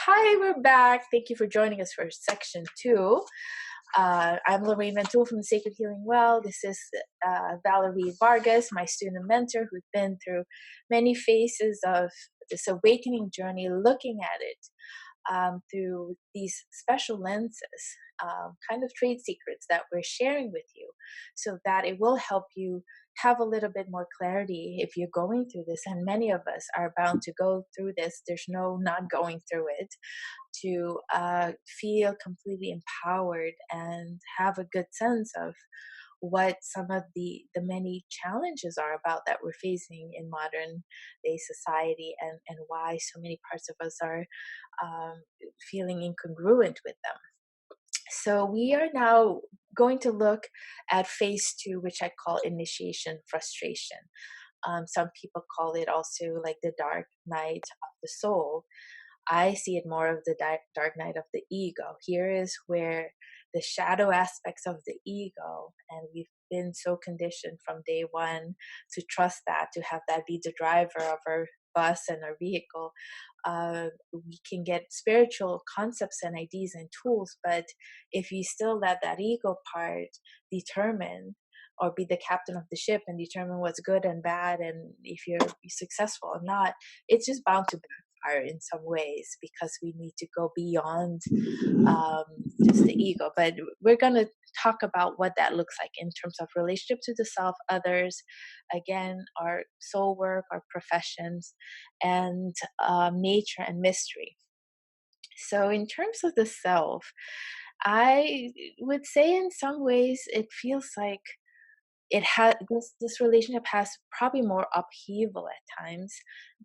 Hi, we're back. Thank you for joining us for section two. I'm Lorraine Ventul from the Sacred Healing Well. This is Valerie Vargas, my student mentor, who's been through many phases of this awakening journey, looking at it through these special lenses, kind of trade secrets that we're sharing with you so that it will help you have a little bit more clarity if you're going through this. And many of us are bound to go through this. There's no not going through it to feel completely empowered and have a good sense of what some of the many challenges are about that we're facing in modern day society, and why so many parts of us are feeling incongruent with them. So we are now going to look at phase two, which I call initiation frustration. Some people call it also like the dark night of the soul. I see it more of the dark night of the ego. Here is where the shadow aspects of the ego, and we've been so conditioned from day one to trust that, to have that be the driver of our bus and our vehicle. We can get spiritual concepts and ideas and tools, but if you still let that ego part determine or be the captain of the ship and determine what's good and bad and if you're successful or not, it's just bound to backfire in some ways, because we need to go beyond just the ego. But we're going to talk about what that looks like in terms of relationship to the self, others, again, our soul work, our professions, and nature and mystery. So in terms of the self, I would say in some ways it feels like it has this relationship has probably more upheaval at times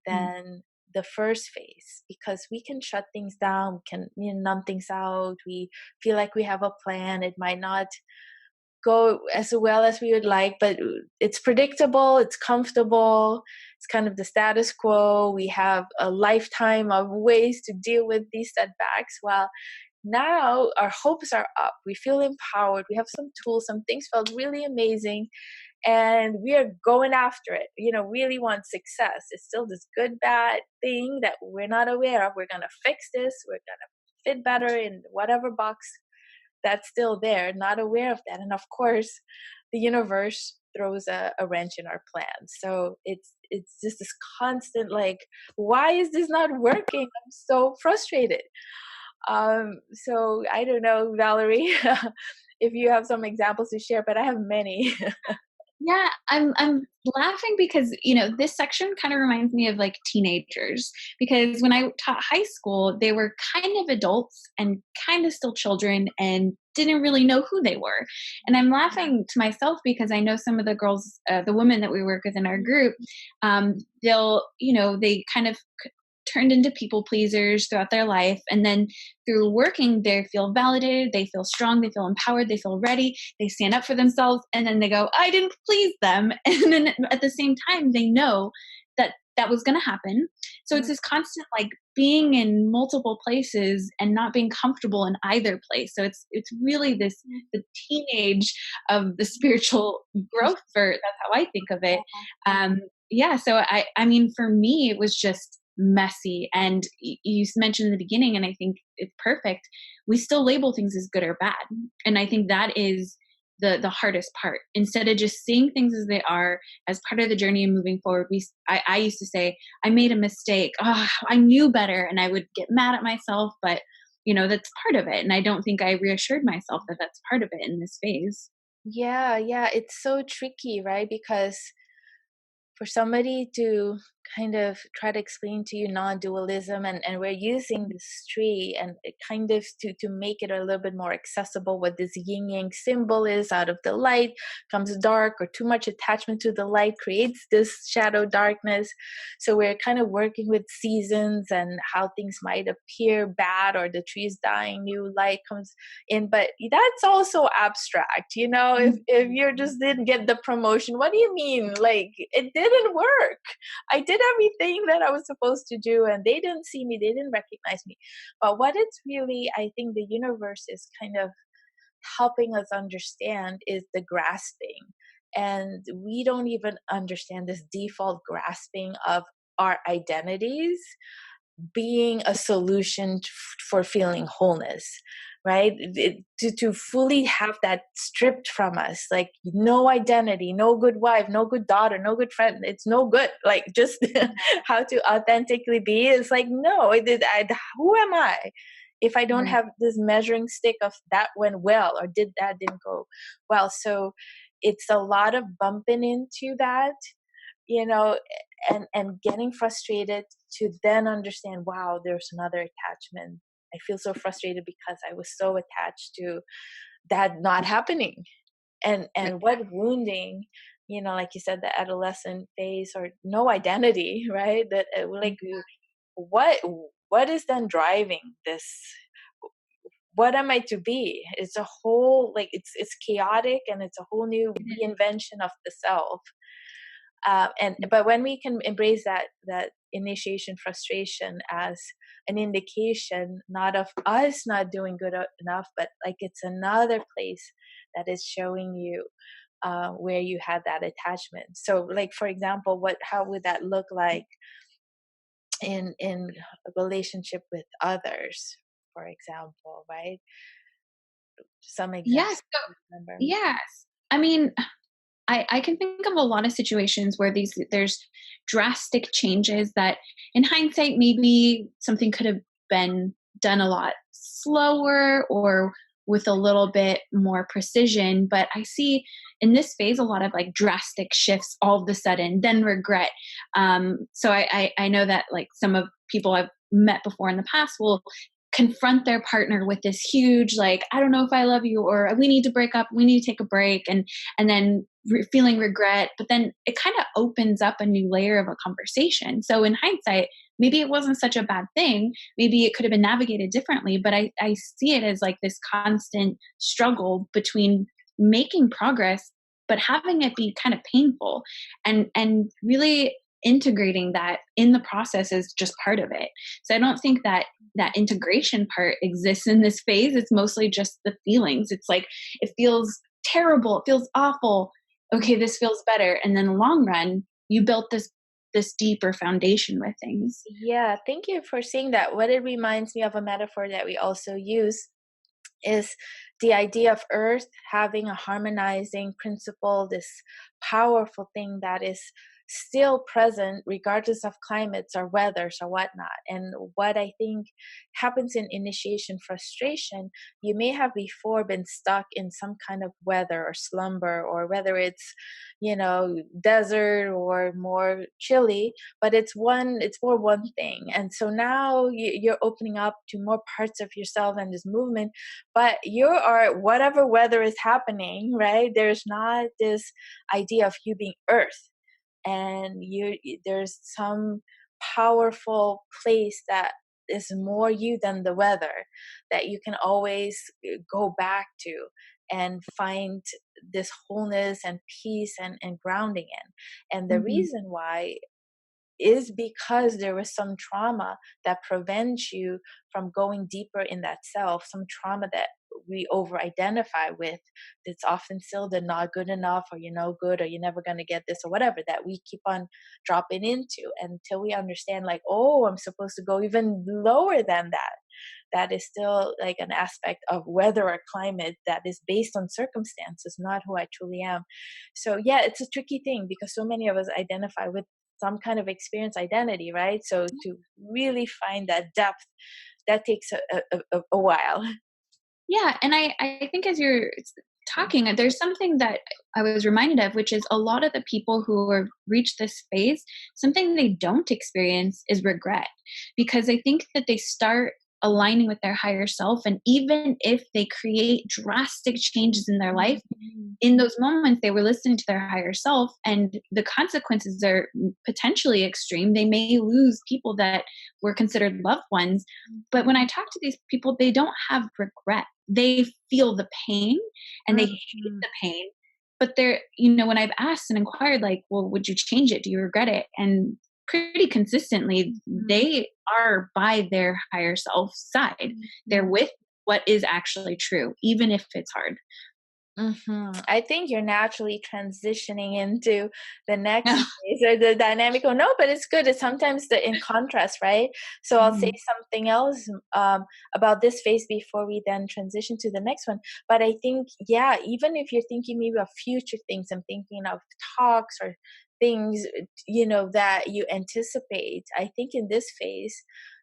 than the first phase, because we can shut things down, we can numb things out, we feel like we have a plan. It might not go as well as we would like, but it's predictable, it's comfortable, it's kind of the status quo. We have a lifetime of ways to deal with these setbacks. Well, now our hopes are up. We feel empowered. We have some tools, some things felt really amazing, and we are going after it. Really want success. It's still this good, bad thing that we're not aware of. We're going to fix this. We're going to fit better in whatever box that's still there, not aware of that. And of course, the universe throws a wrench in our plans. So it's just this constant, like, why is this not working? I'm so frustrated. So I don't know, Valerie, if you have some examples to share, but I have many. Yeah, I'm laughing because this section kind of reminds me of like teenagers, because when I taught high school, they were kind of adults and kind of still children and didn't really know who they were. And I'm laughing to myself because I know some of the girls, the women that we work with in our group, they kind of turned into people pleasers throughout their life, and then through working they feel validated, they feel strong, they feel empowered, they feel ready, they stand up for themselves, and then they go, I didn't please them. And then at the same time they know that that was going to happen. So it's this constant like being in multiple places and not being comfortable in either place. So it's really this the teenage of the spiritual growth, for that's how I think of it. So I mean, for me it was just messy. And you mentioned in the beginning, and I think it's perfect, we still label things as good or bad. And I think that is the hardest part. Instead of just seeing things as they are, as part of the journey and moving forward, I used to say, I made a mistake, I knew better, and I would get mad at myself, but that's part of it. And I don't think I reassured myself that that's part of it in this phase. Yeah, it's so tricky, right? Because for somebody to kind of try to explain to you non-dualism, and we're using this tree and it kind of to make it a little bit more accessible, what this yin yang symbol is. Out of the light comes dark, or too much attachment to the light creates this shadow darkness. So we're kind of working with seasons and how things might appear bad, or the tree's dying, new light comes in, but that's also abstract. If you just didn't get the promotion, what do you mean? Like, it didn't work. I did everything that I was supposed to do, and they didn't see me, they didn't recognize me. But what it's really, I think the universe is kind of helping us understand is the grasping. And we don't even understand this default grasping of our identities being a solution for feeling wholeness, right? To fully have that stripped from us, like no identity, no good wife, no good daughter, no good friend, it's no good, like just how to authentically be. It's like, no, who am I if I don't Right. have this measuring stick of that went well or didn't go well? So it's a lot of bumping into that, you know, and getting frustrated to then understand, wow, there's another attachment. I feel so frustrated because I was so attached to that not happening. And what wounding, like you said, the adolescent phase or no identity, right? That like what what is then driving this? What am I to be? It's a whole, like, it's chaotic, and it's a whole new reinvention of the self. And but when we can embrace that initiation frustration as an indication, not of us not doing good enough, but like it's another place that is showing you where you had that attachment. So, like, for example, how would that look like in a relationship with others, for example, right? Some examples. Yes. So, Remember? yes. I mean, I can think of a lot of situations where there's drastic changes that in hindsight maybe something could have been done a lot slower or with a little bit more precision. But I see in this phase a lot of like drastic shifts all of a sudden, then regret. So I know that like some of people I've met before in the past will confront their partner with this huge like, I don't know if I love you, or we need to break up, we need to take a break, and then feeling regret. But then it kind of opens up a new layer of a conversation. So in hindsight, maybe it wasn't such a bad thing, maybe it could have been navigated differently, but I see it as like this constant struggle between making progress but having it be kind of painful, and really integrating that in the process is just part of it. So I don't think that that integration part exists in this phase. It's mostly just the feelings. It's like, it feels terrible, it feels awful, okay, this feels better, and then in the long run you built this deeper foundation with things. Yeah, thank you for saying that. What it reminds me of, a metaphor that we also use, is the idea of earth having a harmonizing principle, this powerful thing that is still present regardless of climates or weathers or whatnot. And what I think happens in initiation frustration, you may have before been stuck in some kind of weather or slumber, or whether it's, desert or more chilly, but it's more one thing. And so now you're opening up to more parts of yourself and this movement, but you are, whatever weather is happening, right? There's not this idea of you being earth, and there's some powerful place that is more you than the weather, that you can always go back to and find this wholeness and peace and grounding in. And the Mhm. reason why is because there was some trauma that prevents you from going deeper in that self, some trauma that we over identify with, that's often still the not good enough, or you're no good, or you're never going to get this, or whatever, that we keep on dropping into until we understand, like, oh, I'm supposed to go even lower than that. That is still like an aspect of weather or climate that is based on circumstances, not who I truly am. So yeah, it's a tricky thing because so many of us identify with some kind of experience identity, right? So to really find that depth, that takes a while. Yeah, and I think as you're talking, there's something that I was reminded of, which is a lot of the people who have reached this phase, something they don't experience is regret, because I think that they start aligning with their higher self, and even if they create drastic changes in their life, Mhm. in those moments they were listening to their higher self, and the consequences are potentially extreme. They may lose people that were considered loved ones, but when I talk to these people, they don't have regret. They feel the pain and they hate Mhm. the pain, but they're, when I've asked and inquired, like, well, would you change it, do you regret it, and pretty consistently they are by their higher self side. They're Mhm. with what is actually true, even if it's hard. I think you're naturally transitioning into the next phase or the dynamic. Oh no, but it's good. It's sometimes the in contrast, right? So I'll say Mhm. something else about this phase before we then transition to the next one. But I think, yeah, even if you're thinking maybe of future things, I'm thinking of talks or things, that you anticipate. I think in this phase,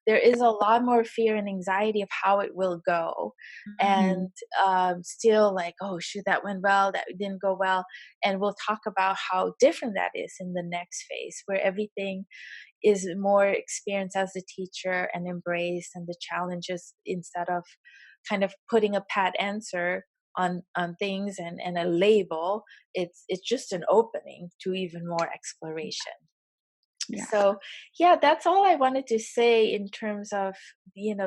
there is a lot more fear and anxiety of how it will go, Mhm. and still like, oh shoot, that went well, that didn't go well. And we'll talk about how different that is in the next phase, where everything is more experienced as a teacher and embraced, and the challenges, instead of kind of putting a pat answer on things and a label, it's just an opening to even more exploration. Yeah. So yeah, that's all I wanted to say in terms of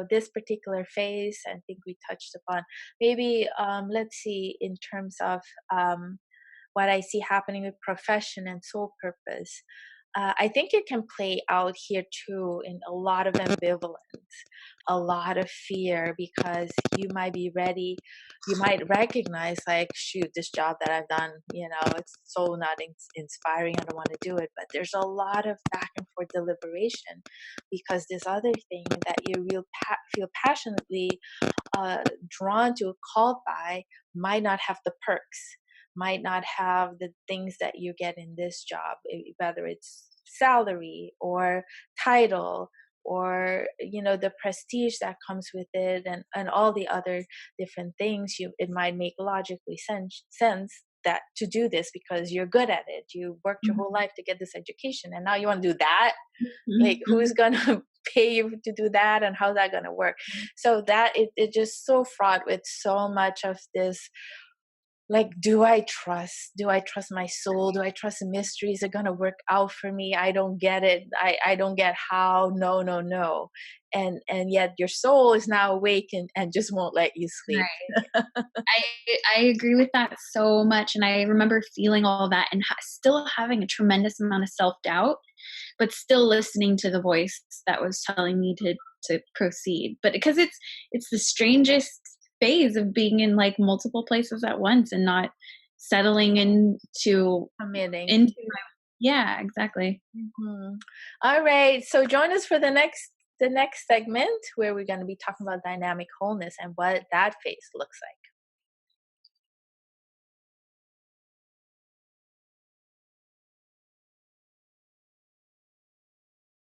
this particular phase. I think we touched upon maybe, let's see, in terms of what I see happening with profession and soul purpose. I think it can play out here too in a lot of ambivalence, a lot of fear, because you might be ready. You might recognize, like, shoot, this job that I've done, it's so not inspiring. I don't want to do it. But there's a lot of back and forth deliberation, because this other thing that you feel passionately drawn to, called by, might not have the perks, might not have the things that you get in this job, whether it's salary or title, or the prestige that comes with it, and all the other different things. It might make logically sense that to do this because you're good at it, you worked your whole Mhm. life to get this education, and now you want to do that. Like, who's Mhm. gonna pay you to do that, and how's that gonna work? So that it just so fraught with so much of this, like, do I trust my soul, do I trust the mysteries are gonna work out for me? I don't get it. I don't get how. No, no, no. And yet your soul is now awake, and just won't let you sleep. Right. I agree with that so much, and I remember feeling all that and still having a tremendous amount of self-doubt, but still listening to the voice that was telling me to proceed. But because it's the strangest phase of being in, like, multiple places at once and not settling Committing. into yeah, exactly. All right, so join us for the next segment, where we're going to be talking about dynamic wholeness and what that phase looks like.